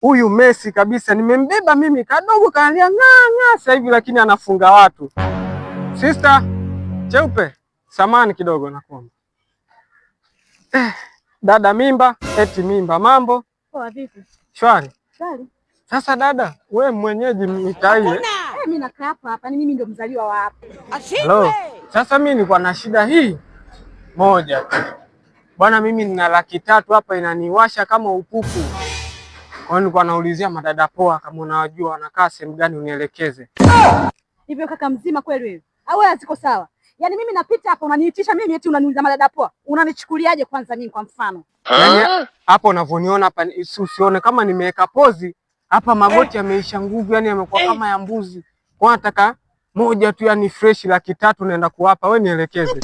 Huyu Messi kabisa, nimembeba mimi kadogo kaanzia ng'aa sasa hivi, lakini anafunga watu. Sister Cheupe, samani kidogo nakuomba. Dada mimba, eti mimba, mambo poa? Vipi? Shwari. Shwari. Sasa dada, we mwenyeji mitaa ile? Mimi nakaa hapa, ni mimi ndo mzaliwa wa hapa. Hello. Sasa mimi nilikuwa na shida hii moja bwana, mimi nina 300,000 hapa inaniwasha kama upupu. Kwa hiyo nilikuwa naulizia madada poa kama unawajua wanakaa sehemu gani unielekeze. Hivyo kaka mzima kweli wewe? Au wewe ziko sawa? Yaani mimi napita hapa unaniitisha mimi eti unaniuliza madada poa. Unanichukuliaje kwanza mimi kwa mfano? Yaani hapo unavyoniona hapa usione kama nimeweka pozi. Hapa magoti yameisha nguvu, yani yamekuwa kama ya mbuzi. Kwa nataka moja tu yani fresh 300,000 naenda kuwapa, wewe nielekeze.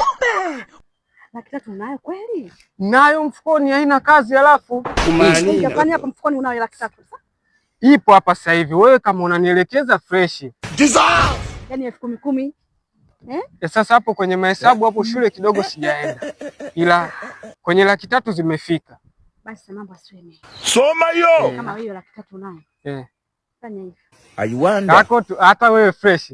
300,000 unayo kweli? Nayo mfukoni, haina kazi alafu. Kumaanisha kwani hapo mfukoni unayo 300,000 sasa? Ipo hapa sasa hivi. Wewe kama unanielekeza fresh. Yaani 10,000. Sasa hapo kwenye mahesabu hapo shule kidogo sijaenda. Ila kwenye 300,000 zimefika. Basi mambo asiwe mengi. Soma hiyo. Kama wewe 300,000 unayo. Fanya hivi. Aiwanda. Kako hata wewe fresh.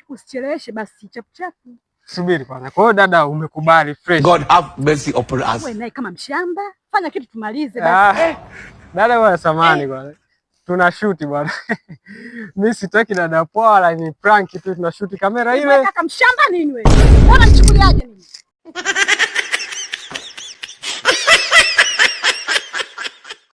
Usicheleweshe basi chapuchapu. Subiri kwanza. Kwa hiyo dada umekubali fresh. God have mercy upon us. Wewe naye kama mshamba, fanya kitu tumalize basi. Dada wewe samani bwana. Tuna shoot bwana. Mimi sitaki dada poa wala ni prank tu, tuna shoot kamera ile. Kaka mshamba nini wewe? Unanichukuliaje mimi?